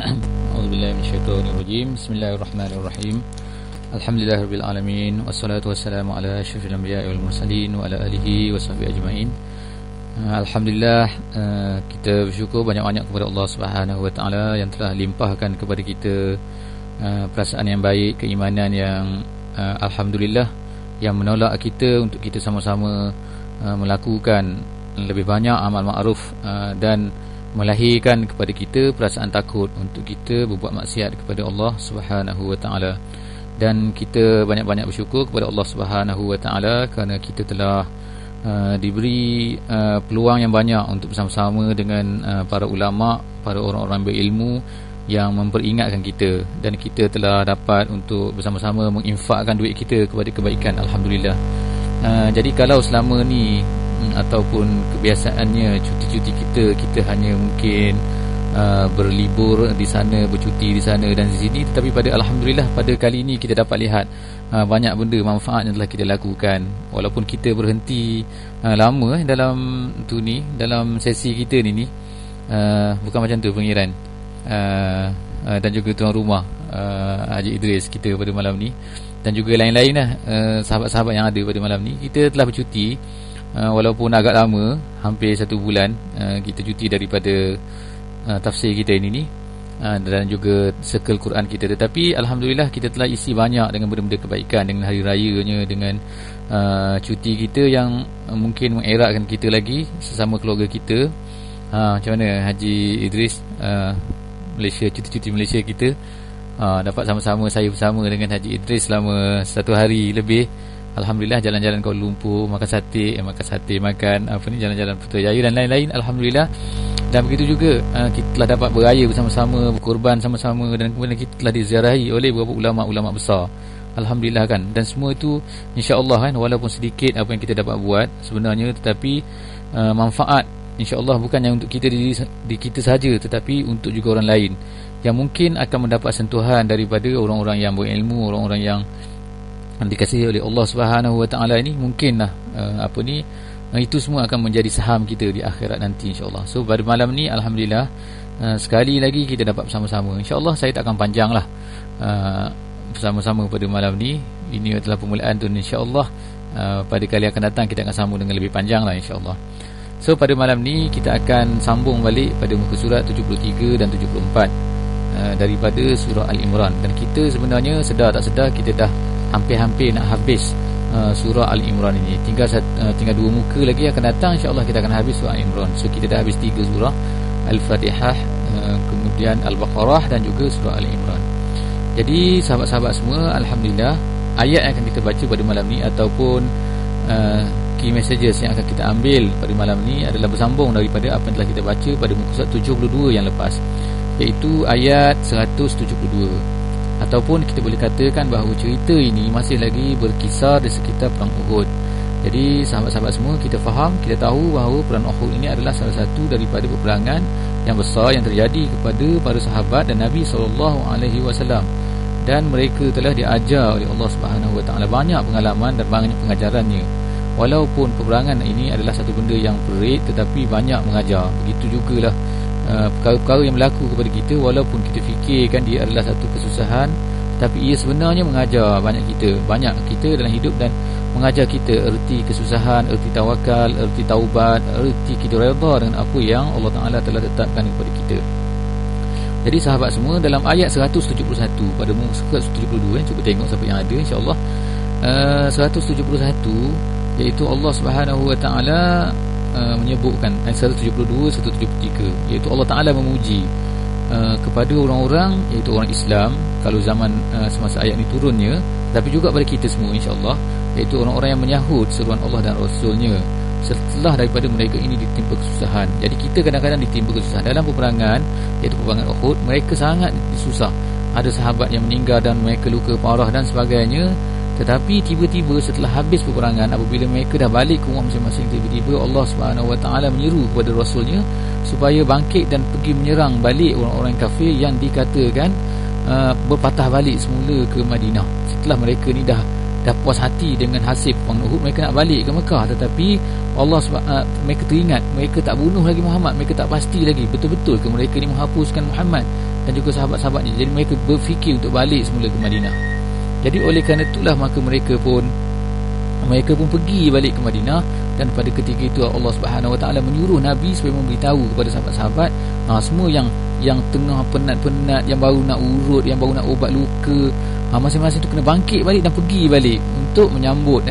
A'udzubillahi minasyaitonirrajim. Bismillahirrahmanirrahim. Alhamdulillahirabbil alamin wassalatu wassalamu ala asyrafil anbiya'i wal mursalin wa ala alihi washabbihi ajmain. Alhamdulillah, kita bersyukur banyak-banyak kepada Allah Subhanahu wa taala yang telah limpahkan kepada kita perasaan yang baik, keimanan yang alhamdulillah, yang menolak kita untuk kita sama-sama melakukan lebih banyak amal ma'ruf dan melahirkan kepada kita perasaan takut untuk kita berbuat maksiat kepada Allah Subhanahu wa taala. Dan kita banyak-banyak bersyukur kepada Allah Subhanahu wa taala kerana kita telah diberi peluang yang banyak untuk bersama-sama dengan para ulama, para orang-orang berilmu yang memperingatkan kita, dan kita telah dapat untuk bersama-sama menginfakkan duit kita kepada kebaikan, alhamdulillah. Jadi kalau selama ni ataupun kebiasaannya cuti-cuti kita hanya mungkin berlibur di sana, bercuti di sana dan di sini, tetapi pada alhamdulillah pada kali ini kita dapat lihat banyak benda manfaat yang telah kita lakukan. Walaupun kita berhenti lama dalam sesi kita ni bukan macam tu pengiran dan juga tuan rumah Haji Idris kita pada malam ni, dan juga lain-lain lah sahabat-sahabat yang ada pada malam ni. Kita telah bercuti walaupun agak lama, hampir 1 bulan kita cuti daripada tafsir kita ini dan juga circle Quran kita, tetapi alhamdulillah kita telah isi banyak dengan benda-benda kebaikan, dengan hari rayanya, dengan cuti kita yang mungkin mengeratkan kita lagi sesama keluarga kita. Macam mana Haji Idris, Malaysia, cuti-cuti Malaysia kita, dapat sama-sama, saya bersama dengan Haji Idris selama 1 hari lebih. Alhamdulillah, jalan-jalan Kuala Lumpur, makan sate, makan jalan-jalan Putrajaya dan lain-lain, alhamdulillah. Dan begitu juga kita telah dapat beraya bersama-sama, berkorban sama-sama, dan kemudian kita telah diziarahi oleh beberapa ulama-ulama besar, alhamdulillah kan. Dan semua itu insya-Allah kan, walaupun sedikit apa yang kita dapat buat sebenarnya, tetapi manfaat insya-Allah bukannya untuk kita di kita saja, tetapi untuk juga orang lain yang mungkin akan mendapat sentuhan daripada orang-orang yang berilmu, orang-orang yang dikasihi oleh Allah Subhanahu wa taala ini. Mungkinlah itu semua akan menjadi saham kita di akhirat nanti, insya-Allah. So pada malam ni alhamdulillah sekali lagi kita dapat bersama-sama. Insya-Allah saya tak akan panjanglah bersama-sama pada malam ni. Ini adalah permulaan tu, insya-Allah pada kali akan datang kita akan sambung dengan lebih panjanglah, insya-Allah. So pada malam ni kita akan sambung balik pada muka surat 73 dan 74 daripada surah Al-Imran. Dan kita sebenarnya sedar tak sedar kita dah hampir-hampir nak habis surah Al-Imran ini. Tinggal 2 muka lagi akan datang, insya-Allah kita akan habis surah Al-Imran. So kita dah habis 3 surah, Al-Fatihah, kemudian Al-Baqarah dan juga surah Al-Imran. Jadi sahabat-sahabat semua, alhamdulillah, ayat yang akan kita baca pada malam ni ataupun key messages yang akan kita ambil pada malam ni adalah bersambung daripada apa yang telah kita baca pada muka surat 72 yang lepas, iaitu ayat 172. Ataupun kita boleh katakan bahawa cerita ini masih lagi berkisar di sekitar perang Uhud. Jadi sahabat-sahabat semua, kita faham, kita tahu bahawa perang Uhud ini adalah salah satu daripada peperangan yang besar yang terjadi kepada para sahabat dan Nabi SAW, dan mereka telah diajar oleh Allah Subhanahu wa taala banyak pengalaman dan banyak pengajarannya. Walaupun peperangan ini adalah satu benda yang perit, tetapi banyak mengajar. Begitu jugalah perkara-perkara yang berlaku kepada kita, walaupun kita fikirkan dia adalah satu kesusahan, tapi ia sebenarnya mengajar banyak kita dalam hidup dan mengajar kita erti kesusahan, erti tawakal, erti taubat, erti kita redha dengan apa yang Allah Ta'ala telah tetapkan kepada kita. Jadi sahabat semua, dalam ayat 171 pada muka surat 72, cuba tengok siapa yang ada, insya-Allah. 171 iaitu Allah Subhanahu wa taala menyebutkan, ayat 172 173, iaitu Allah Ta'ala memuji kepada orang-orang, iaitu orang Islam kalau zaman semasa ayat ini turunnya, tapi juga pada kita semua, insya-Allah, iaitu orang-orang yang menyahut seruan Allah dan Rasulnya setelah daripada mereka ini ditimpa kesusahan. Jadi kita kadang-kadang ditimpa kesusahan dalam peperangan, iaitu peperangan Uhud. Mereka sangat susah, ada sahabat yang meninggal dan mereka luka parah dan sebagainya. Tetapi tiba-tiba setelah habis peperangan, apabila mereka dah balik ke rumah masing-masing, tiba-tiba Allah Subhanahu wa taala menyeru kepada Rasulnya supaya bangkit dan pergi menyerang balik orang-orang kafir yang dikatakan berpatah balik semula ke Madinah. Setelah mereka ni dah puas hati dengan hasil perang Uhud, mereka nak balik ke Mekah, tetapi mereka teringat mereka tak bunuh lagi Muhammad, mereka tak pasti lagi betul-betul ke mereka ni menghapuskan Muhammad dan juga sahabat-sahabatnya. Jadi mereka berfikir untuk balik semula ke Madinah. Jadi oleh kerana itulah maka mereka pun pergi balik ke Madinah. Dan pada ketika itu Allah Subhanahu Wa Taala menyuruh Nabi supaya memberitahu kepada sahabat-sahabat, semua yang tengah penat-penat, yang baru nak urut, yang baru nak ubat luka, masing-masing itu kena bangkit balik dan pergi balik untuk menyambut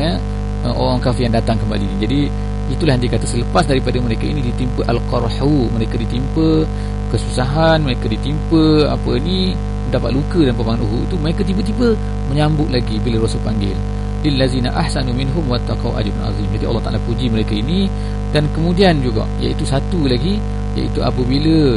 orang kafir yang datang kembali. Jadi itulah yang dikata selepas daripada mereka ini ditimpa al-qarhu, mereka ditimpa kesusahan, mereka ditimpa mendapat luka dan peperangan Uhud itu, mereka tiba-tiba menyambut lagi bila Rasul panggil lillazina ahsanu minhum wattaqau ajrun azim. Jadi Allah Taala puji mereka ini. Dan kemudian juga iaitu satu lagi, iaitu apabila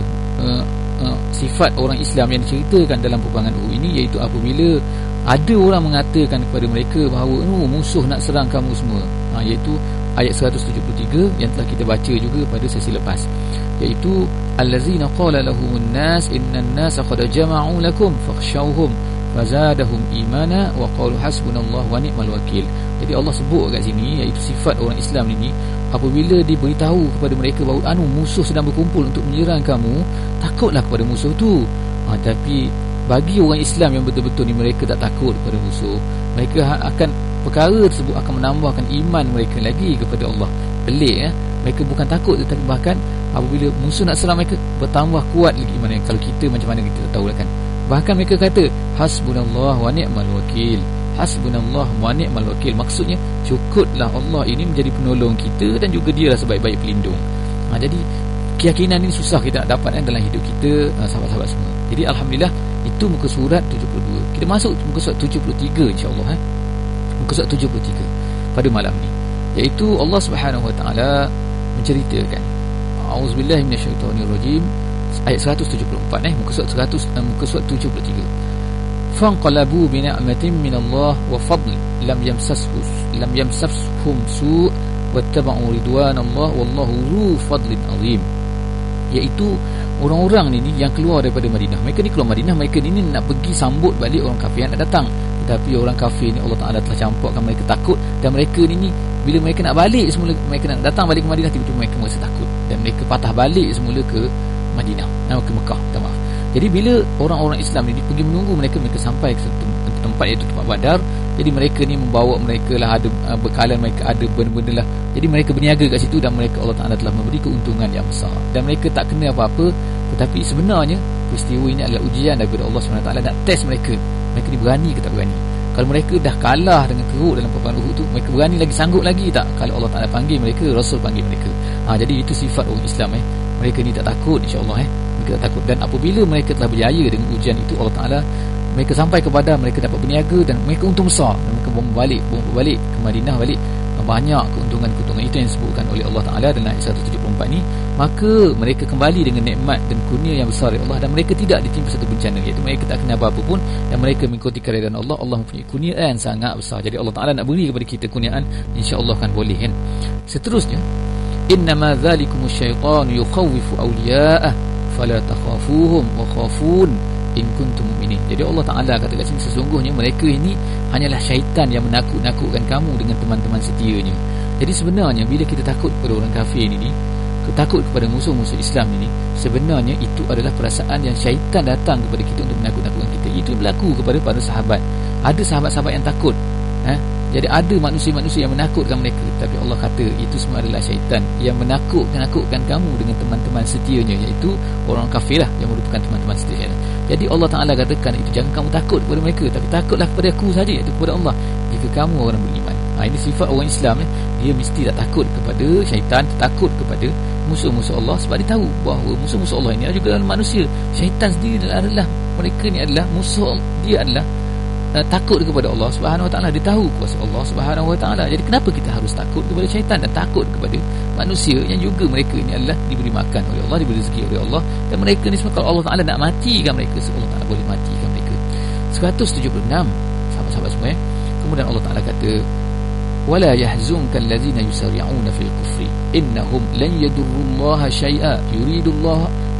sifat orang Islam yang diceritakan dalam peperangan Uhud ini, iaitu apabila ada orang mengatakan kepada mereka bahawa musuh nak serang kamu semua, iaitu ayat 173 yang telah kita baca juga pada sesi lepas, iaitu allazina qala lahumun nas innan nasa qad jama'u lakum fakhshawhum fazadahum imana wa qalu hasbunallahu wa ni'mal wakil. Jadi Allah sebut kat sini iaitu sifat orang Islam ini, apabila diberitahu kepada mereka bahawa musuh sedang berkumpul untuk menyerang kamu, takutlah kepada musuh tu. Tapi bagi orang Islam yang betul-betul ni, mereka tak takut kepada musuh. Mereka akan perkara tersebut akan menambahkan iman mereka lagi kepada Allah. Pelik mereka bukan takut, tetapi bahkan apabila musuh nak serang mereka, bertambah kuat lagi iman. Kalau kita macam mana kita tak tahu lah kan. Bahkan mereka kata hasbunallah wa ni'mal wakil, hasbunallah wa ni'mal wakil. Maksudnya cukuplah Allah ini menjadi penolong kita dan juga dia lah sebaik-baik pelindung. Jadi keyakinan ini susah kita nak dapat dalam hidup kita, sahabat-sahabat semua. Jadi alhamdulillah, itu muka surat 72. Kita masuk muka surat 73 insya-Allah. Muka surat 73 pada malam ni, iaitu Allah Subhanahu Wa Taala menceritakan, auzubillahi minasyaitonirrajim, ayat 174 muka surat 73. Fanqalabu bi ni'matin minallah wa fadl lam yamsashum su' wattaba'u ridwanallah wallahu dzu fadlin azim. Iaitu orang-orang ni yang keluar daripada Madinah. Mereka ni keluar Madinah, mereka ni nak pergi sambut balik orang kafir yang nak datang. Tetapi orang kafir ni Allah Ta'ala telah campakkan mereka takut. Dan mereka ni bila mereka nak balik semula, mereka nak datang balik ke Madinah, tiba-tiba mereka merasa takut dan mereka patah balik semula ke Madinah, ke Mekah, minta maaf. Jadi bila orang-orang Islam ni pergi menunggu mereka sampai ke tempat, iaitu tempat Badar. Jadi mereka ni membawa mereka lah, ada bekalan mereka, ada benda-benda lah. Jadi mereka berniaga kat situ dan mereka Allah Ta'ala telah memberi keuntungan yang besar. Dan mereka tak kena apa-apa. Tetapi sebenarnya peristiwa ini adalah ujian daripada Allah SWT nak test mereka. Mereka ni berani ke tak berani. Kalau mereka dah kalah dengan teruk dalam peperangan Uhud tu, mereka berani lagi, sanggup lagi tak kalau Allah Ta'ala panggil mereka, Rasul panggil mereka. Jadi itu sifat orang Islam. Mereka ni tak takut, insya-Allah. Mereka tak takut. Dan apabila mereka telah berjaya dengan ujian itu, Allah Ta'ala, mereka sampai ke Badar, mereka dapat berniaga dan mereka untung besar. Dan mereka balik ke Madinah balik, banyak keuntungan-keuntungan itu yang disebutkan oleh Allah Ta'ala dalam ayat 174 ni. Maka mereka kembali dengan nikmat dan kurnia yang besar dari Allah, dan mereka tidak ditimpa satu bencana, iaitu mereka tak kena apa-apa pun, dan mereka mengikuti keredaan Allah. Allah mempunyai kurniaan sangat besar. Jadi Allah Ta'ala nak beri kepada kita kurniaan, insya-Allah kan boleh kan. Seterusnya, innama dzalikumus syaitanu yukhawwifu awliya'ah fala takhafuhum wa khafun in kuntum mu'minin. Jadi Allah Ta'ala kata kat sini, sesungguhnya mereka ini hanyalah syaitan yang menakut-nakutkan kamu dengan teman-teman setianya. Jadi sebenarnya bila kita takut kepada orang kafir ini, takut kepada musuh-musuh Islam ini, sebenarnya itu adalah perasaan yang syaitan datang kepada kita untuk menakut-nakutkan kita. Itu berlaku kepada para sahabat. Ada sahabat-sahabat yang takut. Jadi ada manusia-manusia yang menakutkan mereka, tapi Allah kata itu semua adalah syaitan yang menakutkan kamu dengan teman-teman setianya, iaitu orang kafir lah yang merupakan teman-teman setia. Jadi Allah Ta'ala katakan itu, jangan kamu takut kepada mereka, tapi takutlah kepada aku saja, iaitu kepada Allah, jika kamu orang beriman. Ini sifat orang Islam. Dia mesti tak takut kepada syaitan, takut kepada musuh-musuh Allah, sebab dia tahu bahawa musuh-musuh Allah ini juga adalah manusia. Syaitan sendiri adalah, mereka ni adalah musuh, dia adalah takut kepada Allah Subhanahu Wa Taala. Dia tahu kuasa Allah Subhanahu Wa Taala. Jadi kenapa kita harus takut kepada syaitan dan takut kepada manusia yang juga mereka ini adalah diberi makan oleh Allah, diberi rezeki oleh Allah, dan mereka ni semua kalau Allah Taala nak matikan mereka, Allah Taala boleh matikan mereka. 176 sahabat-sahabat semua. Kemudian Allah Taala kata, wala yahzunka allazina yusari'una fil kufri innahum lan yadurrullaha syai'a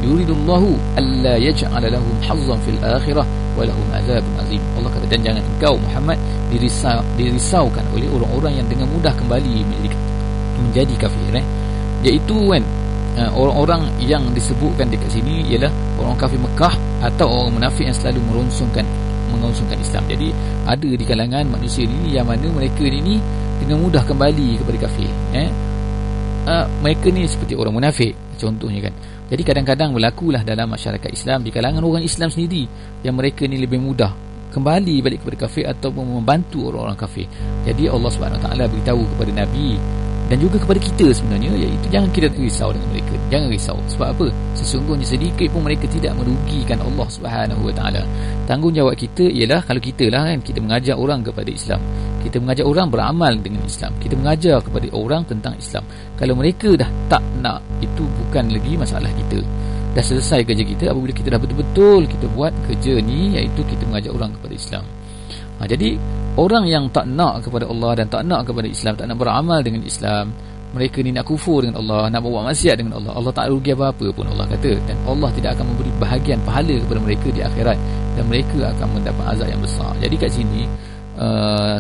yuridullahu alla yaj'ala lahum hazzan fil akhirah walahum azabun azim. Allah kata, dan jangan engkau Muhammad dirisaukan oleh orang-orang yang dengan mudah kembali menjadi kafir, iaitu kan orang-orang yang disebutkan dekat sini ialah orang kafir Mekah atau orang munafik yang selalu mengonsumkan Islam. Jadi ada di kalangan manusia ini yang mana mereka ini dengan mudah kembali kepada kafir. Mereka ni seperti orang munafik contohnya kan. Jadi kadang-kadang berlakulah dalam masyarakat Islam di kalangan orang Islam sendiri yang mereka ni lebih mudah kembali balik kepada kafir ataupun membantu orang-orang kafir. Jadi Allah Subhanahu Wa Taala beritahu kepada Nabi dan juga kepada kita sebenarnya, iaitu jangan kita risau dengan mereka. Jangan risau. Sebab apa? Sesungguhnya sedikit pun mereka tidak merugikan Allah Subhanahu Wa Taala. Tanggungjawab kita ialah, kalau kita lah kan, kita mengajak orang kepada Islam, kita mengajak orang beramal dengan Islam, kita mengajar kepada orang tentang Islam. Kalau mereka dah tak nak, itu bukan lagi masalah kita. Dah selesai kerja kita apabila kita dah betul-betul kita buat kerja ni, iaitu kita mengajak orang kepada Islam. Jadi orang yang tak nak kepada Allah dan tak nak kepada Islam, tak nak beramal dengan Islam, mereka ni nak kufur dengan Allah, nak buat maksiat dengan Allah, Allah tak rugi apa-apa pun Allah kata, dan Allah tidak akan memberi bahagian pahala kepada mereka di akhirat, dan mereka akan mendapat azab yang besar. Jadi kat sini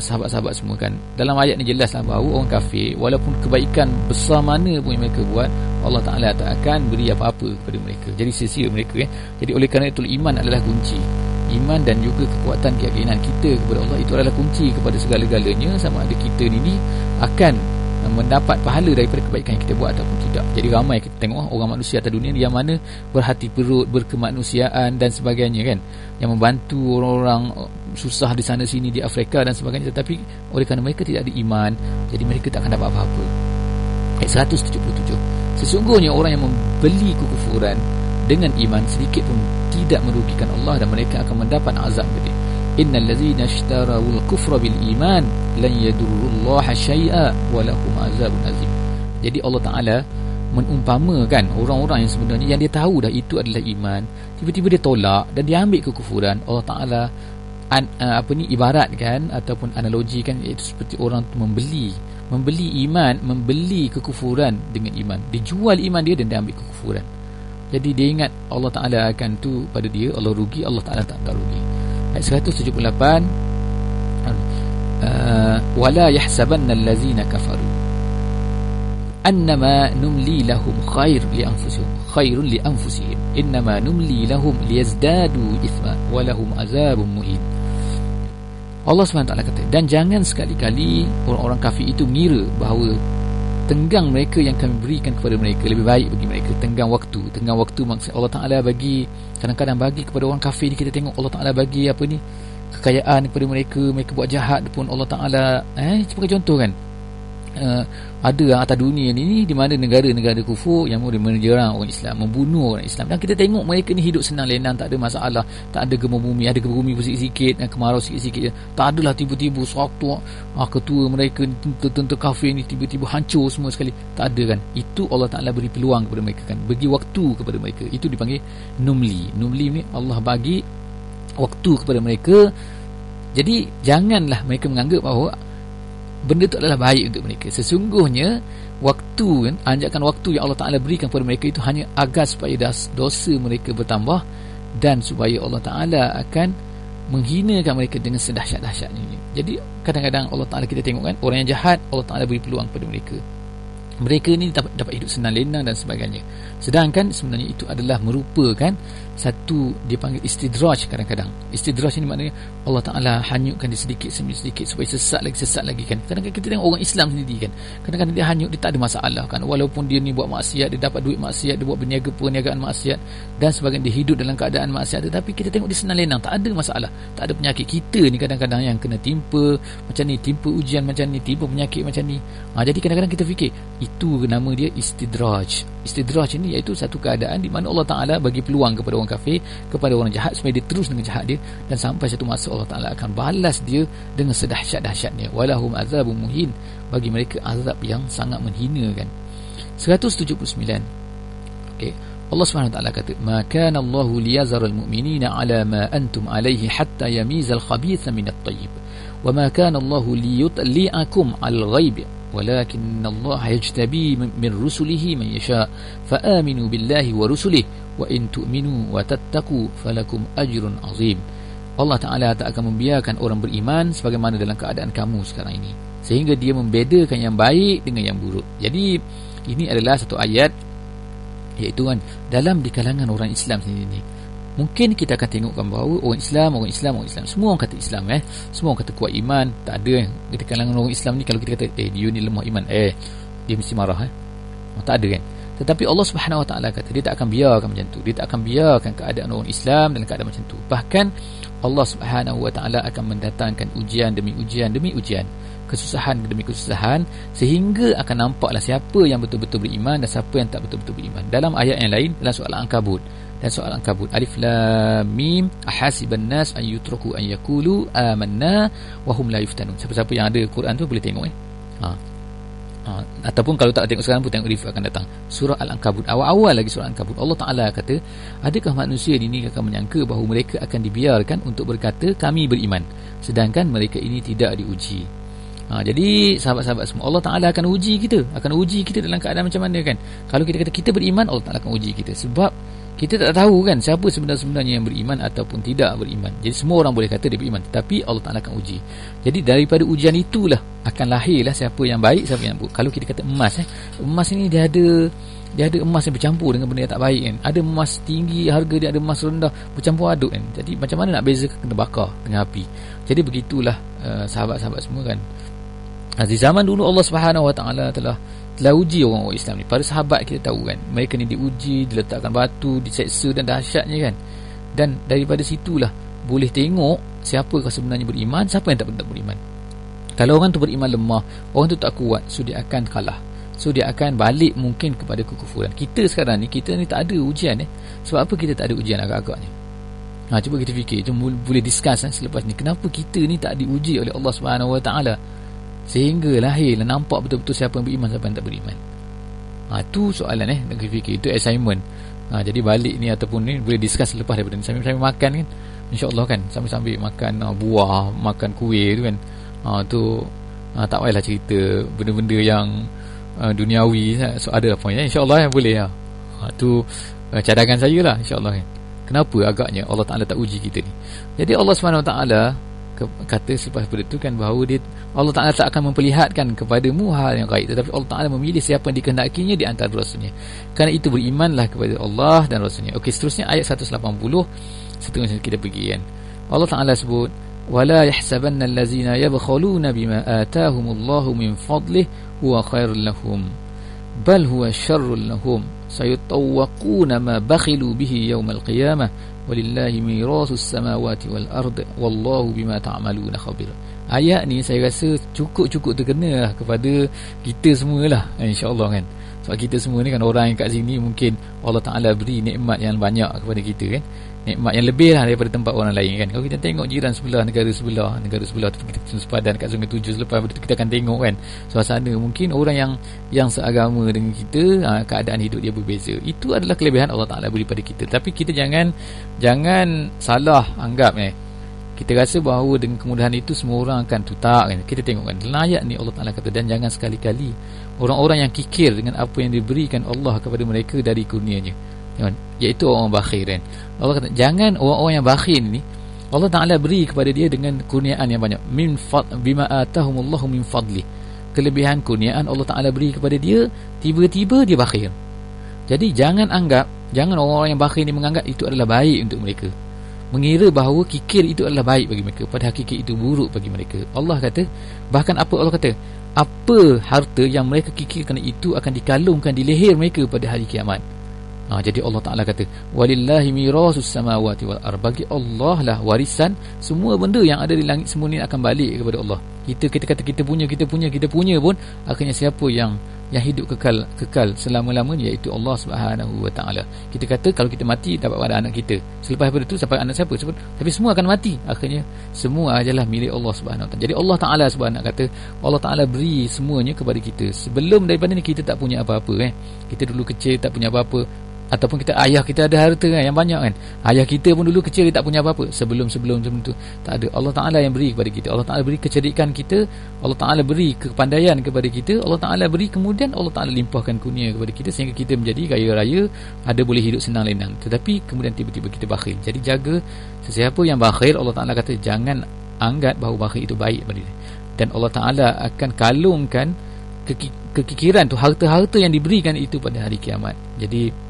sahabat-sahabat semua kan, dalam ayat ni jelaslah bahawa orang kafir walaupun kebaikan besar mana pun yang mereka buat, Allah Ta'ala tak akan beri apa-apa kepada mereka. Jadi sia-sia mereka. Jadi oleh kerana itu iman adalah kunci. Iman dan juga kekuatan keyakinan kita kepada Allah itu adalah kunci kepada segala-galanya, sama ada kita ni akan mendapat pahala daripada kebaikan yang kita buat ataupun tidak. Jadi ramai kita tengok orang manusia atas dunia yang mana berhati perut, berkemanusiaan dan sebagainya kan, yang membantu orang-orang susah di sana sini di Afrika dan sebagainya, tetapi oleh kerana mereka tidak ada iman, jadi mereka tak akan dapat apa-apa. Ayat 177, sesungguhnya orang yang membeli kekufuran dengan iman sedikit pun tidak merugikan Allah, dan mereka akan mendapat azab gede. Innal ladzina ishtarawul kufra bil iman lan yadurrullaha syai'a wa lahum azabun azim. Jadi Allah Taala menumpamakan orang-orang yang sebenarnya yang dia tahu dah itu adalah iman, tiba-tiba dia tolak dan dia ambil kekufuran. Allah Taala ibaratkan ataupun analogikan, iaitu seperti orang tu membeli iman, membeli kekufuran dengan iman. Dia jual iman dia dan dia ambil kekufuran. Jadi dia ingat Allah Ta'ala akan tu pada dia, Allah rugi, Allah Ta'ala tak rugi. Ayat 178, wala yahsabanna allazina kafaru annama numli lahum khairun li anfusihim innama numli lahum liyazdadu ithma wa lahum azabun muhin. Allah SWT kata, dan jangan sekali-kali orang-orang kafir itu mengira bahawa tenggang mereka yang kami berikan kepada mereka lebih baik bagi mereka. Tenggang waktu maksud Allah Ta'ala bagi, kadang-kadang bagi kepada orang kafir ni, kita tengok Allah Ta'ala bagi kekayaan kepada mereka buat jahat pun Allah Ta'ala sebagai contoh kan, ada atas dunia ni di mana negara-negara kufur yang menyerang orang Islam, membunuh orang Islam, dan kita tengok mereka ni hidup senang lenang, tak ada masalah, tak ada gempa bumi, ada gempa bumi sikit-sikit, kemarau sikit-sikit, tak adalah tiba-tiba suatu ketua mereka tentu kafir ni tiba-tiba hancur semua sekali, tak ada kan. Itu Allah Ta'ala beri peluang kepada mereka kan, bagi waktu kepada mereka. Itu dipanggil numli ni, Allah bagi waktu kepada mereka. Jadi janganlah mereka menganggap bahawa benda itu adalah baik untuk mereka. Sesungguhnya waktu kan, anjakan waktu yang Allah Ta'ala berikan kepada mereka itu hanya agar supaya dosa mereka bertambah, dan supaya Allah Ta'ala akan menghinakan mereka dengan sedahsyat-dahsyatnya. Jadi kadang-kadang Allah Ta'ala, kita tengok kan, orang yang jahat Allah Ta'ala beri peluang kepada mereka. Mereka ini dapat hidup senang lenang dan sebagainya. Sedangkan sebenarnya itu adalah merupakan satu, dia panggil istidraj. Kadang-kadang istidraj ini maknanya Allah Ta'ala hanyutkan dia sedikit demi sedikit supaya sesat lagi kan. Kadang-kadang kita tengok orang Islam sendiri kan, kadang-kadang dia hanyut, dia tak ada masalah kan, walaupun dia ni buat maksiat, dia dapat duit maksiat, dia buat perniagaan maksiat dan sebagainya, dia hidup dalam keadaan maksiat, tetapi kita tengok dia senang lenang, tak ada masalah, tak ada penyakit. Kita ni kadang-kadang yang kena timpa macam ni, timpa ujian macam ni, timpa penyakit macam ni. Jadi kadang-kadang kita fikir itu nama dia istidraj. Istidraj ini iaitu satu keadaan di mana Allah Ta'ala bagi peluang kepada orang kafir, kepada orang jahat, supaya dia terus dengan jahat dia, dan sampai satu masa Allah Ta'ala akan balas dia dengan sedahsyat-dahsyatnya. Walahum azabun muhin, bagi mereka azab yang sangat menghina kan. 179. Okay. Allah SWT kata, ma kana Allahu liyazara al-mu'minina ala ma antum alayhi hatta yamiza al-khabitha min at-tayyib wa ma kana Allahu liyutli'akum al-ghaib ولكن الله يجتبي من رسله من يشاء فآمنوا بالله ورسله وإن تؤمنوا وتتقوا فلكم أجر عظيم. Allah Ta'ala tak akan membiarkan orang beriman sebagaimana dalam keadaan kamu sekarang ini, sehingga dia membedakan yang baik dengan yang buruk. Jadi ini adalah satu ayat iaitu kan dalam di kalangan orang Islam sendiri ni, mungkin kita akan tengokkan bahawa orang Islam semua orang kata Islam, semua orang kata kuat iman. Tak ada di kalangan orang Islam ni kalau kita kata dia ni lemah iman, dia mesti marah, tak ada kan. Tetapi Allah Subhanahu Wa Taala kata dia tak akan biarkan macam tu. Dia tak akan biarkan keadaan orang Islam dalam keadaan macam tu. Bahkan Allah Subhanahu Wa Taala akan mendatangkan ujian demi ujian demi ujian, kesusahan demi kesusahan, sehingga akan nampaklah siapa yang betul-betul beriman dan siapa yang tak betul-betul beriman. Dalam ayat yang lain, dalam surah Al-Ankabut, dan surah Al-Ankabut, Alif Lam Mim, ahasiban nas an yutraku an yaqulu amanna wa hum la yuftanun. Siapa-siapa yang ada Quran tu boleh tengok ataupun kalau tak tengok sekarang pun tengok review akan datang. Surah Al-Ankabut, awal-awal lagi surah Al-Ankabut, Allah Ta'ala kata, adakah manusia ini akan menyangka bahawa mereka akan dibiarkan untuk berkata kami beriman, sedangkan mereka ini tidak diuji. Jadi sahabat-sahabat semua, Allah Ta'ala akan uji kita dalam keadaan macam mana kan. Kalau kita kata kita beriman, Allah Ta'ala akan uji kita, sebab kita tak tahu kan siapa sebenarnya yang beriman ataupun tidak beriman. Jadi semua orang boleh kata dia beriman, tetapi Allah Ta'ala akan uji. Jadi daripada ujian itulah akan lahirlah siapa yang baik, siapa yang buruk. Kalau kita kata emas, emas ini dia ada emas yang bercampur dengan benda yang tak baik kan. Ada emas tinggi harga dia, ada emas rendah, bercampur aduk kan. Jadi macam mana nak bezakan, kena bakar dengan api. Jadi begitulah sahabat-sahabat semua kan. Di zaman dulu Allah Subhanahu Wa Taala telah uji orang-orang Islam ni. Para sahabat kita tahu kan, mereka ni diuji, diletakkan batu, diseksa dan dahsyatnya kan. Dan daripada situlah boleh tengok siapa sebenarnya beriman, siapa yang tak beriman. Kalau orang tu beriman lemah, orang tu tak kuat, so dia akan kalah, so dia akan balik mungkin kepada kekufuran. Kita sekarang ni, kita ni tak ada ujian Sebab apa kita tak ada ujian agak-agaknya? Cuba kita fikir, cuma boleh discuss selepas ni, kenapa kita ni tak diuji oleh Allah Subhanahu Wa Taala sehingga lahirlah nampak betul-betul siapa yang beriman, siapa yang tak beriman. Tu soalan nak kita fikir, itu assignment. Jadi balik ni ataupun ni boleh discuss lepas daripada ni, sambil makan kan, insya-Allah kan, sambil makan buah, makan kuih tu kan. Tak payahlah cerita benda-benda yang duniawi. So ada apa ya, insya-Allah boleh tu cadangan saya lah, insya-Allah kan. Kenapa agaknya Allah Taala tak uji kita ni? Jadi Allah Subhanahu Wa Taala kata selepas itu kan bahawa Allah Ta'ala tak akan memperlihatkan kepadamu hal yang gaib, tetapi Allah Ta'ala memilih siapa yang dikehendakinya di antara rasulnya. Kerana itu berimanlah kepada Allah dan rasulnya. Okey, seterusnya ayat 180, seterusnya kita pergi kan. Allah Ta'ala sebut, wala yahsabanna allazina yabkhuluna bima atahumullahu min fadlihi huwa khairul lahum bal huwa syarrul lahum sayutawwaquna ma bakhilu bihi yawmal qiyamah walillahi mirasus samawati wal ard wallahu bima ta'maluna khabir. Ayat ni saya rasa cukup terkena kepada kita semualah, insya-Allah kan. Sebab kita semua ni kan orang yang kat sini, mungkin Allah Ta'ala beri nikmat yang banyak kepada kita kan, nikmat yang lebih lah daripada tempat orang lain kan. Kalau kita tengok jiran sebelah, negara sebelah tu, kita sepadan kat Sungai Tujuh, selepas itu kita akan tengok kan suasana, mungkin orang yang seagama dengan kita, keadaan hidup dia berbeza. Itu adalah kelebihan Allah Ta'ala beri pada kita. Tapi kita jangan salah anggap kita rasa bahawa dengan kemudahan itu semua orang akan tutak kan. Kita tengok kan dalam ayat ni Allah Ta'ala kata, dan jangan sekali-kali orang-orang yang kikir dengan apa yang diberikan Allah kepada mereka dari kurnianya, iaitu orang bakhil kan. Allah kata jangan orang-orang yang bakhil ni Allah Ta'ala beri kepada dia dengan kurniaan yang banyak, bima atahumullahu min fadli, kelebihan kurniaan Allah Ta'ala beri kepada dia, tiba-tiba dia bakhil. Jadi jangan orang-orang yang bakhil ni menganggap itu adalah baik untuk mereka, mengira bahawa kikir itu adalah baik bagi mereka, pada hakikat itu buruk bagi mereka. Allah kata, bahkan Allah kata apa harta yang mereka kikirkan itu akan dikalungkan di leher mereka pada hari kiamat. Jadi Allah Ta'ala kata, walillahi mirasus samawati wal ard, bagi Allah lah warisan semua benda yang ada di langit, semua ni akan balik kepada Allah. Kita kata kita punya pun akhirnya siapa yang hidup kekal selama-lamanya, iaitu Allah Subhanahu Wa Taala. Kita kata kalau kita mati dapat pada anak kita, selepas daripada itu sampai anak siapa, tapi semua akan mati, akhirnya semua adalah milik Allah Subhanahu Wa Taala. Jadi Allah Ta'ala Subhanahu kata, Allah Ta'ala beri semuanya kepada kita. Sebelum daripada ni kita tak punya apa-apa kita dulu kecil tak punya apa-apa, ataupun ayah kita ada harta yang banyak kan. Ayah kita pun dulu kecil dia tak punya apa-apa. Sebelum tu tak ada. Allah Ta'ala yang beri kepada kita. Allah Ta'ala beri kecerdikan kita, Allah Ta'ala beri kepandaian kepada kita, Allah Ta'ala beri, kemudian Allah Ta'ala limpahkan kurnia kepada kita sehingga kita menjadi kaya raya, ada boleh hidup senang lenang. Tetapi kemudian tiba-tiba kita bakhil. Jadi jaga sesiapa yang bakhil, Allah Ta'ala kata jangan anggap bahawa bakhil itu baik pada dia. Dan Allah Ta'ala akan kalungkan kekikiran tu, harta-harta yang diberikan itu pada hari kiamat. Jadi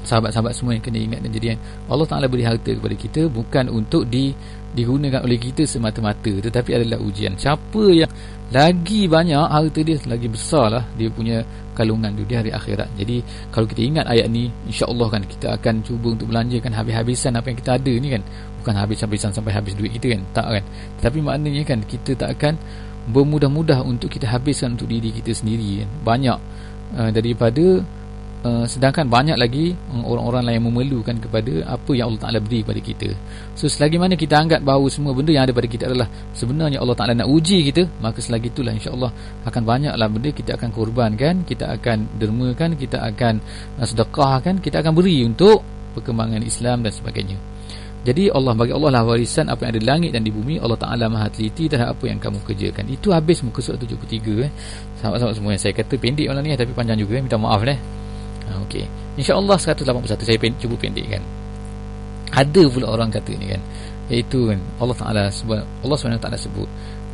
sahabat-sahabat semua yang kena ingat dan jadian, Allah Ta'ala beri harta kepada kita bukan untuk digunakan oleh kita semata-mata, tetapi adalah ujian. Siapa yang lagi banyak harta dia, lagi besarlah dia punya kalungan di hari akhirat. Jadi kalau kita ingat ayat ni, insya-Allah kan kita akan cuba untuk belanjakan habis-habisan apa yang kita ada ni kan. Bukan habis-habisan sampai habis duit kita kan, tak kan. Tetapi maknanya kan kita tak akan bermudah-mudah untuk kita habiskan untuk diri kita sendiri kan. Banyak daripada sedangkan banyak lagi orang-orang lain yang memerlukan kepada apa yang Allah Ta'ala beri kepada kita. So selagi mana kita anggap bahawa semua benda yang ada pada kita adalah sebenarnya Allah Ta'ala nak uji kita, maka selagi itulah insya-Allah akan banyaklah benda kita akan korbankan, kita akan dermakan, kita akan sedekahkan, kita akan beri untuk perkembangan Islam dan sebagainya. Jadi bagi Allah lah warisan apa yang ada di langit dan di bumi. Allah Ta'ala maha teliti terhadap apa yang kamu kerjakan. Itu habis muka surat 73 Sahabat-sahabat semua yang saya kata pendek malam ni, tapi panjang juga, minta maaf Okey, insya-Allah 181 saya cuba pendekkan. Ada pula orang kata ni kan, iaitu kan Allah SWT sebut,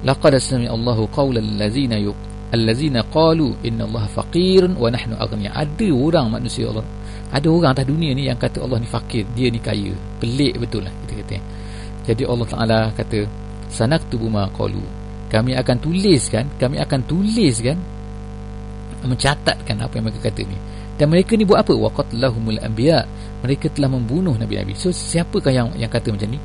laqad sami Allahu qaulal allazina qalu innallaha faqirun wa nahnu aghniya. Ada orang manusia Allah, ada orang atas dunia ni yang kata Allah ni fakir, dia ni kaya. Pelik betul lah kita kata. Jadi Allah Ta'ala kata, sanaktubu ma qalu, kami akan tuliskan, mencatatkan apa yang mereka kata ni. Dan mereka ni buat apa? Waqatlahumul anbiya, mereka telah membunuh nabi-nabi. So siapakah yang kata macam ni?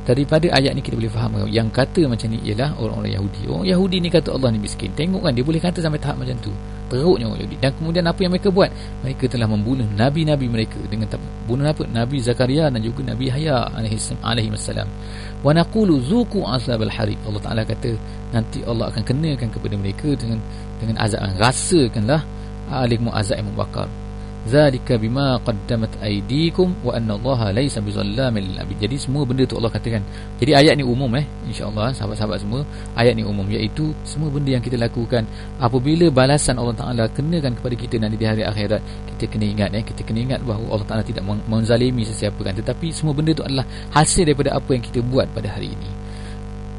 Daripada ayat ni kita boleh faham yang kata macam ni ialah orang-orang Yahudi. Orang Yahudi ni kata Allah ni miskin. Tengok kan, dia boleh kata sampai tahap macam tu. Teruknya orang Yahudi. Dan kemudian apa yang mereka buat? Mereka telah membunuh nabi-nabi mereka dengan bunuh apa? Nabi Zakaria dan juga Nabi Yahya alaihi wassalam. Wa naqulu zuqu azabal hariq. Allah Ta'ala kata nanti Allah akan kenakan kepada mereka dengan azab. Rasakanlah alikmu azab yang membakar. Zalika bima qaddamat aydikum wa anna Allaha laysa bizallamin lil abid. Jadi semua benda tu Allah katakan. Jadi ayat ni umum insya-Allah sahabat-sahabat semua, ayat ni umum, iaitu semua benda yang kita lakukan apabila balasan Allah Ta'ala kenakan kepada kita nanti di hari akhirat, kita kena ingat bahawa Allah Ta'ala tidak menzalimi sesiapa kan, tetapi semua benda tu adalah hasil daripada apa yang kita buat pada hari ini.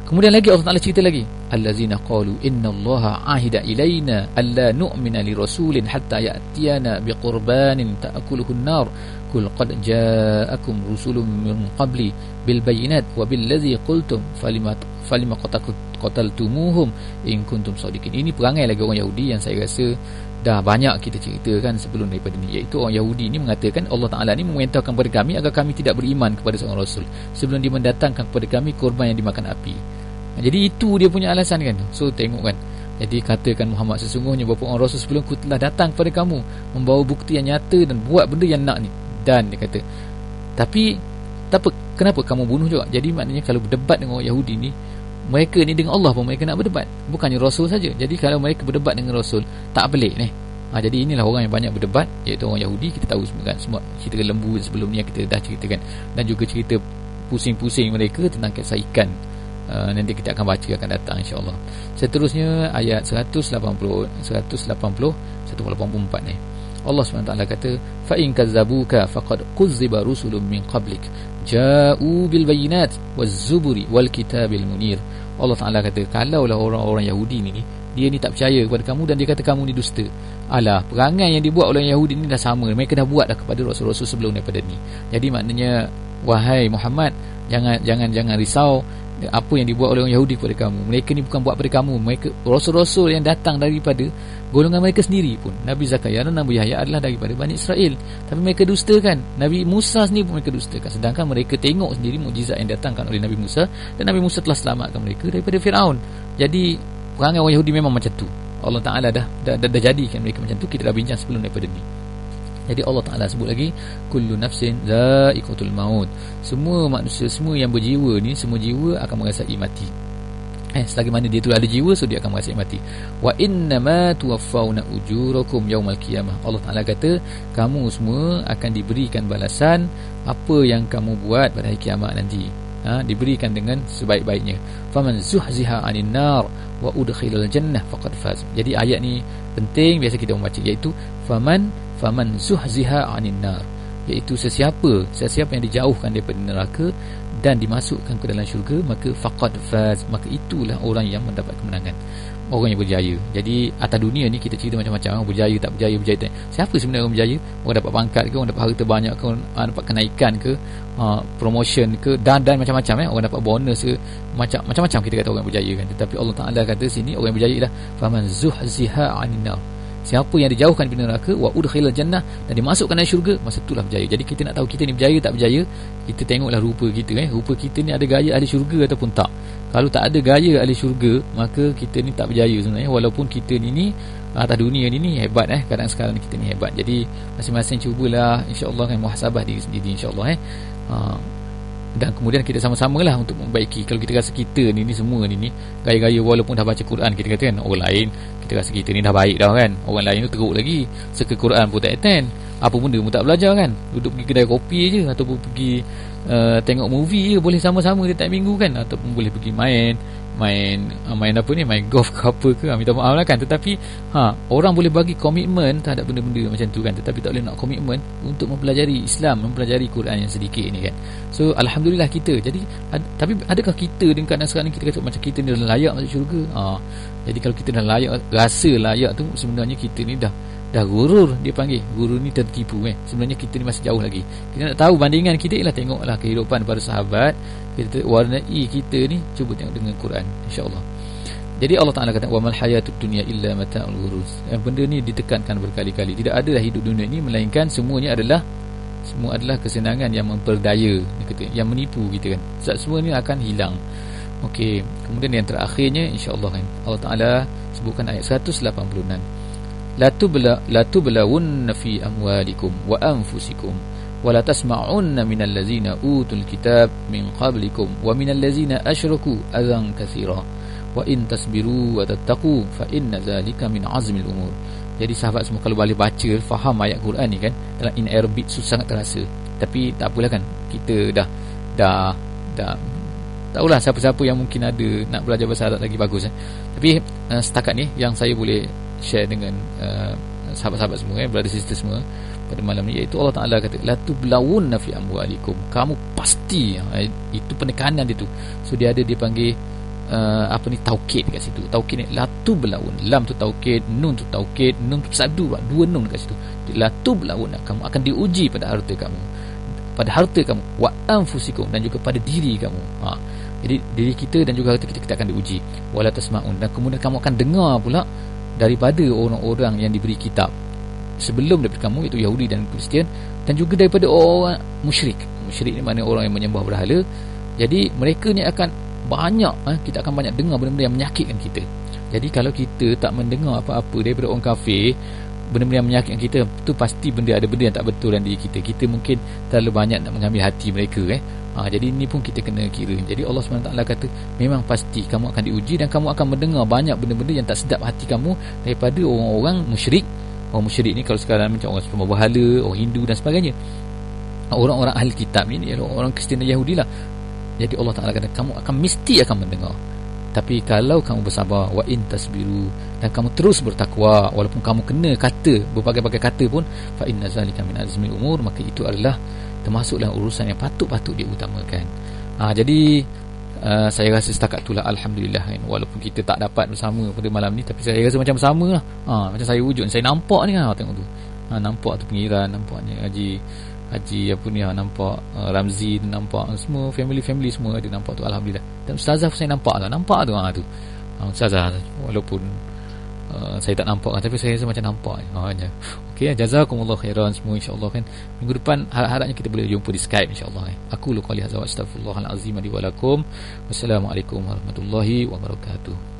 Kemudian lagi Allah Ta'ala cerita lagi, allazina qalu innallaha ahida ilaina alla nu'mina lirasulin hatta ya'tiyana biqurbanin ta'kuluhu an-nar qul qad ja'akum rusulun min qabli bil bayyinat wa billazi qultum falima qataltumuhum in kuntum shadiqin. Ini perangai lagi orang Yahudi yang saya rasa dah banyak kita ceritakan sebelum daripada ni, iaitu orang Yahudi ni mengatakan Allah Ta'ala ni memerintahkan kepada kami agar kami tidak beriman kepada seorang rasul sebelum dia mendatangkan kepada kami korban yang dimakan api. Jadi itu dia punya alasan kan. So tengok kan, jadi katakan Muhammad, sesungguhnya beberapa orang rasul sebelumku telah datang kepada kamu membawa bukti yang nyata dan buat benda yang nak ni. Dan dia kata, tapi kenapa kamu bunuh juga? Jadi maknanya kalau berdebat dengan orang Yahudi ni, mereka ni dengan Allah pun mereka nak berdebat, bukannya Rasul saja. Jadi kalau mereka berdebat dengan Rasul, tak pelik ni. Jadi inilah orang yang banyak berdebat, iaitu orang Yahudi. Kita tahu semua cerita lembu sebelum ni yang kita dah ceritakan, dan juga cerita pusing-pusing mereka tentang kisah ikan. Nanti kita akan baca akan datang insya-Allah. Seterusnya ayat 184 ni. Allah SWT kata, fa in kazzabuka faqad kuzziba rusulun min qablik ja'u bil bayyinat waz zuburi wal kitabil munir. Allah Ta'ala kata, kalaulah orang-orang Yahudi ni dia ni tak percaya kepada kamu dan dia kata kamu ni dusta. Alah, perangai yang dibuat oleh Yahudi ni dah sama, mereka dah buat dah kepada rasul-rasul sebelum daripada ni. Jadi maknanya, wahai Muhammad, jangan risau apa yang dibuat oleh orang Yahudi kepada kamu. Mereka ni bukan buat pada kamu, mereka rasul-rasul yang datang daripada golongan mereka sendiri pun. Nabi Zakaria dan Nabi Yahya adalah daripada Bani Israel, tapi mereka dustakan. Nabi Musa sendiri pun mereka dustakan, sedangkan mereka tengok sendiri mukjizat yang datangkan oleh Nabi Musa, dan Nabi Musa telah selamatkan mereka daripada Firaun. Jadi perangai orang Yahudi memang macam tu. Allah Ta'ala dah jadikan mereka macam tu. Kita dah bincang sebelum daripada ni. Jadi Allah Ta'ala sebut lagi, kullu nafsin dha'iqatul maut. Semua manusia, semua yang berjiwa ni, semua jiwa akan merasai mati. Selagi mana dia tu ada jiwa, so dia akan merasai mati. Wa innama tuwaffawna ujurakum yaumal qiyamah. Allah Ta'ala kata, kamu semua akan diberikan balasan apa yang kamu buat pada hari kiamat nanti. Diberikan dengan sebaik-baiknya. Faman zuhziha 'anil nar wa udkhilal jannah faqad faz. Jadi ayat ni penting biasa kita membaca, iaitu faman zuhziha 'anil nar, iaitu sesiapa yang dijauhkan daripada neraka dan dimasukkan ke dalam syurga, maka faqad faz, maka itulah orang yang mendapat kemenangan, orang yang berjaya. Jadi atas dunia ni kita cerita macam-macam, orang berjaya tak berjaya, siapa sebenarnya orang berjaya? Orang dapat pangkat ke, orang dapat harta banyak ke, orang dapat kenaikan ke, promotion ke, dan macam-macam, orang dapat bonus ke, macam-macam kita kata orang berjaya kan. Tetapi Allah Taala kata sini orang yang berjaya ialah faman zuhziha 'anil nar, siapa yang dijauhkan dari neraka wa udkhilal jannah, dan dimasukkan dalam syurga, masa itulah berjaya. Jadi kita nak tahu kita ni berjaya tak berjaya, kita tengoklah rupa kita, rupa kita ni ada gaya ahli syurga ataupun tak. Kalau tak ada gaya ahli syurga, maka kita ni tak berjaya sebenarnya, walaupun kita ni atas dunia ni hebat, kadang sekarang ni kita ni hebat. Jadi masing-masing cubalah insya-Allah kan muhasabah diri sendiri insya-Allah dan kemudian kita sama-samalah untuk membaiki. Kalau kita rasa kita ni semua ni gaya-gaya, walaupun dah baca Quran, kita kata kan orang lain, kita rasa kita ni dah baik dah kan, orang lain tu teruk lagi, seka Quran pun tak attend, apa benda pun tak belajar kan, duduk pergi kedai kopi je, ataupun pergi tengok movie je, boleh sama-sama tiap minggu kan, ataupun boleh pergi main apa ni, main golf ke apa ke, minta maaf lah kan. Tetapi orang boleh bagi komitmen terhadap benda-benda macam tu kan, tetapi tak boleh nak komitmen untuk mempelajari Islam, mempelajari Quran yang sedikit ni kan. So alhamdulillah kita. Jadi tapi adakah kita dengan keadaan sekarang ni kita kata macam kita ni dah layak masuk syurga? Jadi kalau kita dah layak, rasa layak tu, sebenarnya kita ni dah gurur, dia panggil guru ni tertipu sebenarnya kita ni masih jauh lagi. Kita nak tahu bandingan kita ialah tengoklah kehidupan para sahabat, kita warnai kita ni, cuba tengok dengan Quran insya-Allah. Jadi Allah Taala kata wa mal hayatud dunya illa mata'ul ghurur. Benda ni ditekankan berkali-kali, tidak ada hidup dunia ni melainkan semua adalah kesenangan yang memperdaya, yang menipu kita kan. Semua ni akan hilang. Okey, kemudian yang terakhirnya insya-Allah kan, Allah Taala sebutkan ayat 186, la tublawunna fi amwalikum wa anfusikum wa la tasma'unna minal ladzina utul kitab min qablikum wa minal ladzina asyraku adzan katsira wa in tasbiru wa tattaqu fa inna dzalika min azmil umur. Jadi sahabat semua kalau boleh baca, faham ayat Quran ni kan, dalam in Arabic sangat terasa. Tapi tak apalah kan, kita dah tahulah siapa-siapa yang mungkin ada nak belajar bahasa Arab lagi bagus Tapi setakat ni yang saya boleh share dengan sahabat-sahabat semua, brother sister semua pada malam ni, iaitu Allah Taala kata la tublawunna fi amwalikum, kamu pasti, itu penekanan dia tu. So dia panggil taukid dekat situ. Taukid ni la tublawun, lam tu taukid, nun tu taukid, nun tu sadu, dua nun dekat situ. La tublawunna, kamu akan diuji pada harta kamu, wa anfusikum, dan juga pada diri kamu. Jadi diri kita dan juga harta kita akan diuji. Wala tasma'un, dan kemudian kamu akan dengar pula daripada orang-orang yang diberi kitab sebelum daripada kamu, iaitu Yahudi dan Kristian, dan juga daripada orang musyrik. Musyrik ni maknanya orang yang menyembah berhala. Jadi mereka ni akan banyak, kita akan banyak dengar benda-benda yang menyakitkan kita. Jadi kalau kita tak mendengar apa-apa daripada orang kafir, benda-benda yang menyakitkan kita, tu pasti ada benda yang tak betul dalam diri kita. Kita mungkin terlalu banyak nak mengambil hati mereka jadi ini pun kita kena kira. Jadi Allah SWT kata memang pasti kamu akan diuji, dan kamu akan mendengar banyak benda-benda yang tak sedap hati kamu daripada orang-orang musyrik. Orang musyrik ni kalau sekarang macam orang sembah berhala, orang Hindu dan sebagainya, orang-orang ahli kitab ni ialah orang Kristian dan Yahudi lah. Jadi Allah Ta'ala kata kamu mesti akan mendengar. Tapi kalau kamu bersabar, wa in tasbiru, dan kamu terus bertakwa, walaupun kamu kena kata berbagai-bagai kata pun, fa inna zalika min azmil umur, maka itu adalah termasuklah urusan yang patut diutamakan. Jadi saya rasa setakat itulah, alhamdulillah kan, walaupun kita tak dapat bersama pada malam ni, tapi saya rasa macam bersama lah. Macam saya wujud, saya nampak ni tengok tu, nampak tu pengiran, nampaknya Haji apa ni, nampak Ramzi, nampak semua family semua ada, nampak tu, alhamdulillah. Dan ustazah saya nampak tu ustazah, walaupun saya tak nampak tapi saya rasa macam nampak okey, jazakumullah khairan semua, insya-Allah kan. Minggu depan harapnya kita boleh jumpa di Skype, insya-Allah. Aku lu qali hadza wa astaghfirullahal azim li wa lakum. Wassalamualaikum warahmatullahi wabarakatuh.